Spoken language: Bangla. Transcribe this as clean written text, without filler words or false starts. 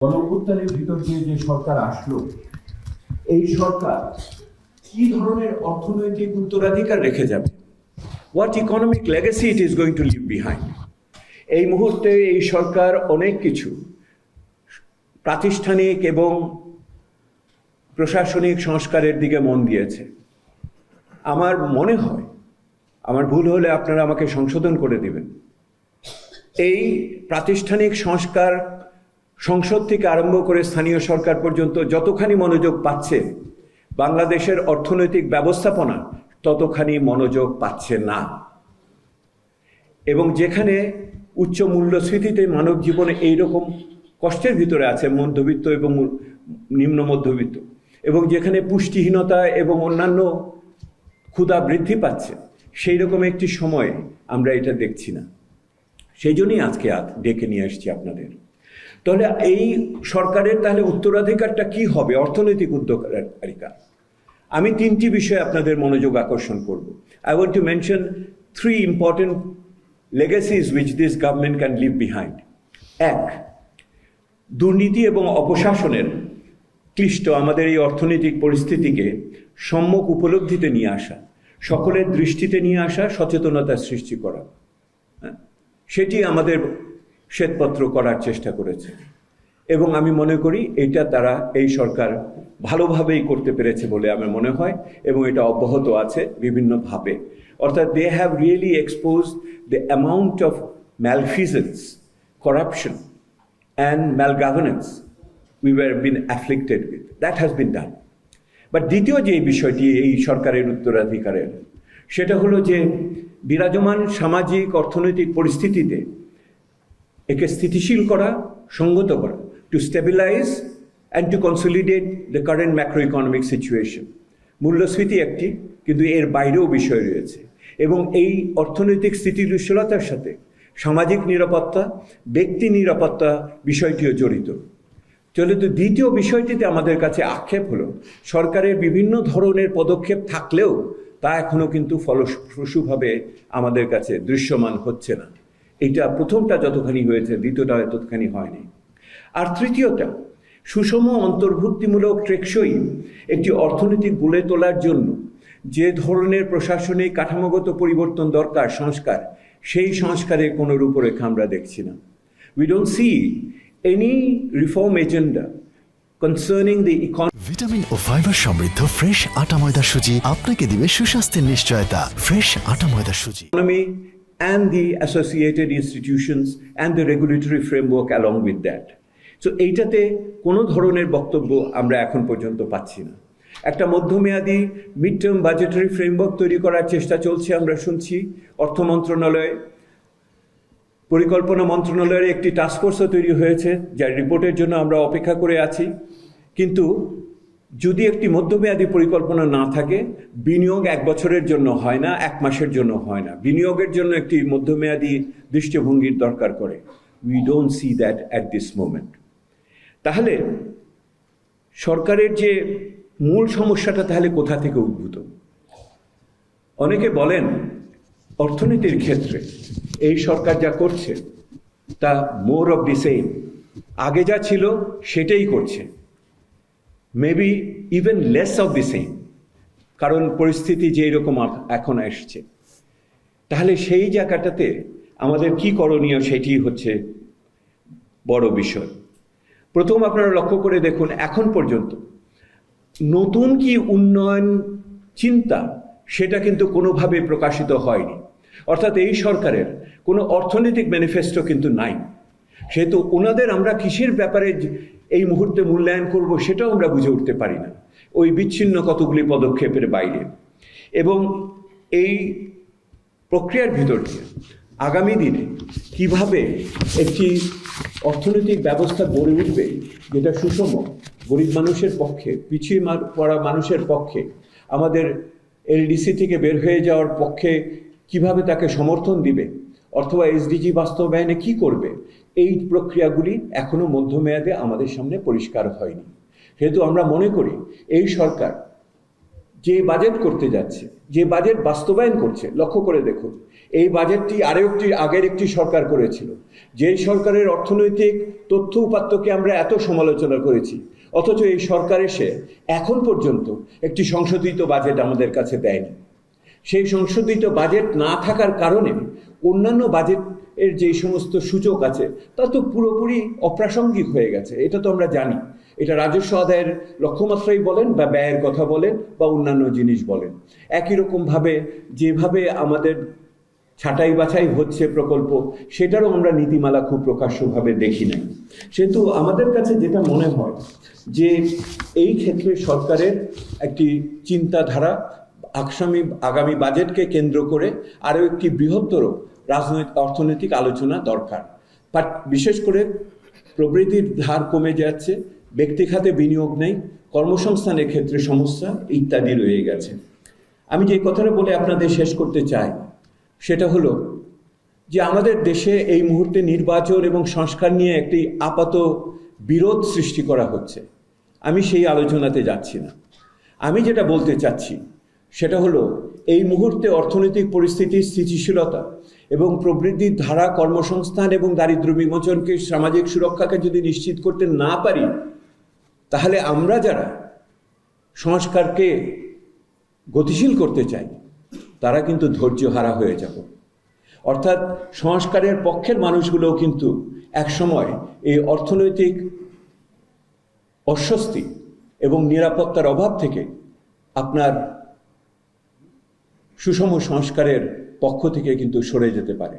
গণঅভ্যুত্থানের ভিতর দিয়ে যে সরকার আসলো, এই সরকার কি ধরনের অর্থনৈতিক উত্তরাধিকার রেখে যাবে, what economic legacy it is going to leave behind. এই মুহূর্তে এই সরকার অনেক কিছু প্রাতিষ্ঠানিক এবং প্রশাসনিক সংস্কারের দিকে মন দিয়েছে। আমার মনে হয়, আমার ভুল হলে আপনারা আমাকে সংশোধন করে দিবেন, এই প্রাতিষ্ঠানিক সংস্কার সংসদ থেকে আরম্ভ করে স্থানীয় সরকার পর্যন্ত যতখানি মনোযোগ পাচ্ছে, বাংলাদেশের অর্থনৈতিক ব্যবস্থাপনা ততখানি মনোযোগ পাচ্ছে না। এবং যেখানে উচ্চ মূল্যস্ফীতিতে মানব জীবনে এইরকম কষ্টের ভিতরে আছে মধ্যবিত্ত এবং নিম্ন মধ্যবিত্ত, এবং যেখানে পুষ্টিহীনতা এবং অন্যান্য ক্ষুধা বৃদ্ধি পাচ্ছে, সেই রকম একটি সময়ে আমরা এটা দেখছি না। সেই জন্যই আজকে ডেকে নিয়ে আসছি আপনাদের। তাহলে এই সরকারের তাহলে উত্তরাধিকারটা কি হবে, অর্থনৈতিক উত্তরাধিকার? আমি তিনটি বিষয়ে আপনাদের মনোযোগ আকর্ষণ করব। I want to mention three important legacies which this government can leave behind. এক, দুর্নীতি এবং অপশাসনের ক্লিষ্ট আমাদের এই অর্থনৈতিক পরিস্থিতিকে সম্যক উপলব্ধিতে নিয়ে আসা, সকলের দৃষ্টিতে নিয়ে আসা, সচেতনতা সৃষ্টি করা, সেটি আমাদের শ্বেতপত্র করার চেষ্টা করেছে। এবং আমি মনে করি এটা তারা এই সরকার ভালোভাবেই করতে পেরেছে বলে আমার মনে হয়, এবং এটা অব্যাহত আছে বিভিন্নভাবে। অর্থাৎ they have really exposed the amount of malfeasance, corruption and malgovernance we were been afflicted with. That has been done. But দ্বিতীয় যে বিষয়টি এই সরকারের উত্তরাধিকারের, সেটা হলো যে বিরাজমান সামাজিক অর্থনৈতিক পরিস্থিতিতে একে স্থিতিশীল করা, সংগত করা, to stabilize and to consolidate the current macroeconomic situation. মূল্যস্ফীতি একটি, কিন্তু এর বাইরেও বিষয় রয়েছে, এবং এই অর্থনৈতিক স্থিতিশীলতার সাথে সামাজিক নিরাপত্তা, ব্যক্তি নিরাপত্তা বিষয়টিও জড়িত। চলে তো দ্বিতীয় বিষয়টিতে আমাদের কাছে আক্ষেপ হলো, সরকারের বিভিন্ন ধরনের পদক্ষেপ থাকলেও তা এখনো কিন্তু ফলপ্রসূভাবে আমাদের কাছে দৃশ্যমান হচ্ছে না। এটা প্রথমটা যতখানি হয়েছে, দ্বিতীয়টা ততখানি হয়নি। আর তৃতীয়টা, সুষম অন্তর্ভুক্তিমূলক টেকসই একটি অর্থনীতি গড়ে তোলার জন্য যে ধরনের প্রশাসনিক কাঠামোগত পরিবর্তন দরকার, সংস্কার, সেই সংস্কারের কোনো রূপরেখা আমরা দেখছি না। We don't see any reform agenda concerning the economy. Vitamin ও ফাইবার সমৃদ্ধ ফ্রেশ আটা ময়দা সুজি আপনাকে দিবে সুস্বাস্থ্যের নিশ্চয়তা। ফ্রেশ আটা ময়দা সুজি And the associated institutions and the regulatory framework along with that. So এইটাতে কোনো ধরনের বক্তব্য আমরা এখন পর্যন্ত পাচ্ছি না। একটা মধ্যমেয়াদী মিড টার্ম বাজেটারি ফ্রেমওয়ার্ক তৈরি করার চেষ্টা চলছে, আমরা শুনছি। অর্থ মন্ত্রণালয়, পরিকল্পনা মন্ত্রণালয়ের একটি টাস্কফোর্সও তৈরি হয়েছে, যার রিপোর্টের জন্য আমরা অপেক্ষা করে আছি। কিন্তু যদি একটি মধ্যমেয়াদী পরিকল্পনা না থাকে, বিনিয়োগ 1 বছরের জন্য হয় না, 1 মাসের জন্য হয় না। বিনিয়োগের জন্য একটি মধ্যমেয়াদী দৃষ্টিভঙ্গির দরকার করে। We don't see that at this moment. তাহলে সরকারের যে মূল সমস্যাটা তাহলে কোথা থেকে উদ্ভূত? অনেকে বলেন অর্থনীতির ক্ষেত্রে এই সরকার যা করছে তা মোর অফ দি সেম, আগে যা ছিল সেটাই করছে, maybe even less of the same, কারণ পরিস্থিতি যে এরকম এখন আসছে। তাহলে সেই জায়গাটাতে আমাদের কি করণীয়, সেটি হচ্ছে বড় বিষয়। প্রথম আপনারা লক্ষ্য করে দেখুন, এখন পর্যন্ত নতুন কি উন্নয়ন চিন্তা সেটা কিন্তু কোনোভাবে প্রকাশিত হয়নি। অর্থাৎ এই সরকারের কোনো অর্থনৈতিক ম্যানিফেস্টো কিন্তু নাই। সেহেতু ওনাদের আমরা কিসের ব্যাপারে এই মুহূর্তে মূল্যায়ন করব সেটাও আমরা বুঝে উঠতে পারি না, ওই বিচ্ছিন্ন কতগুলি পদক্ষেপের বাইরে। এবং এই প্রক্রিয়ার ভিতর দিয়ে আগামী দিনে কিভাবে একটি অর্থনৈতিক ব্যবস্থা গড়ে উঠবে যেটা সুষম, গরিব মানুষের পক্ষে, পিছিয়ে পড়া মানুষের পক্ষে, আমাদের এলডিসি থেকে বের হয়ে যাওয়ার পক্ষে কিভাবে তাকে সমর্থন দিবে, অথবা এসডিজি বাস্তবায়নে কি করবে, এই প্রক্রিয়াগুলি এখনো মধ্যমেয়াদে আমাদের সামনে পরিষ্কার হয়নি। যেহেতু আমরা মনে করি এই সরকার যে বাজেট করতে যাচ্ছে, যে বাজেট বাস্তবায়ন করছে, লক্ষ্য করে দেখুন এই বাজেটটি আগের একটি সরকার করেছিল, যেই সরকারের অর্থনৈতিক তথ্য উপাত্তকে আমরা এত সমালোচনা করেছি, অথচ এই সরকার এসে এখন পর্যন্ত একটি সংশোধিত বাজেট আমাদের কাছে দেয়নি। সেই সংশোধিত বাজেট না থাকার কারণে অন্যান্য বাজেটের যে সমস্ত সূচক আছে তা তো পুরোপুরি অপ্রাসঙ্গিক হয়ে গেছে। এটা তো আমরা জানি। এটা রাজস্ব আদায়ের লক্ষ্যমাত্রাই বলেন বা ব্যয়ের কথা বলেন বা অন্যান্য জিনিস বলেন, একই রকমভাবে যেভাবে আমাদের ছাঁটাই বাছাই হচ্ছে প্রকল্প, সেটারও আমরা নীতিমালা খুব প্রকাশ্যভাবে দেখি নাই। সেহেতু আমাদের কাছে যেটা মনে হয় যে এই ক্ষেত্রে সরকারের একটি চিন্তাধারা আগামী বাজেটকে কেন্দ্র করে আরও একটি বৃহত্তর অর্থনৈতিক আলোচনা দরকার। বিশেষ করে প্রবৃদ্ধির ধার কমে যাচ্ছে, ব্যক্তি খাতে বিনিয়োগ নেই, কর্মসংস্থানের ক্ষেত্রে সমস্যা ইত্যাদি রয়ে গেছে। আমি যে কথাটা বলে আপনাদের শেষ করতে চাই সেটা হলো যে আমাদের দেশে এই মুহূর্তে নির্বাচন এবং সংস্কার নিয়ে একটি আপাত বিরোধ সৃষ্টি করা হচ্ছে। আমি সেই আলোচনাতে যাচ্ছি না। আমি যেটা বলতে চাচ্ছি সেটা হলো এই মুহূর্তে অর্থনৈতিক পরিস্থিতির স্থিতিশীলতা এবং প্রবৃদ্ধির ধারা, কর্মসংস্থান এবং দারিদ্র্য বিমোচনকে, সামাজিক সুরক্ষাকে যদি নিশ্চিত করতে না পারি, তাহলে আমরা যারা সংস্কারকে গতিশীল করতে চাই তারা কিন্তু ধৈর্যহারা হয়ে যাব। অর্থাৎ সংস্কারের পক্ষের মানুষগুলোও কিন্তু একসময় এই অর্থনৈতিক অস্বস্তি এবং নিরাপত্তার অভাব থেকে আপনার সুষম সংস্কারের পক্ষ থেকে কিন্তু সরে যেতে পারে।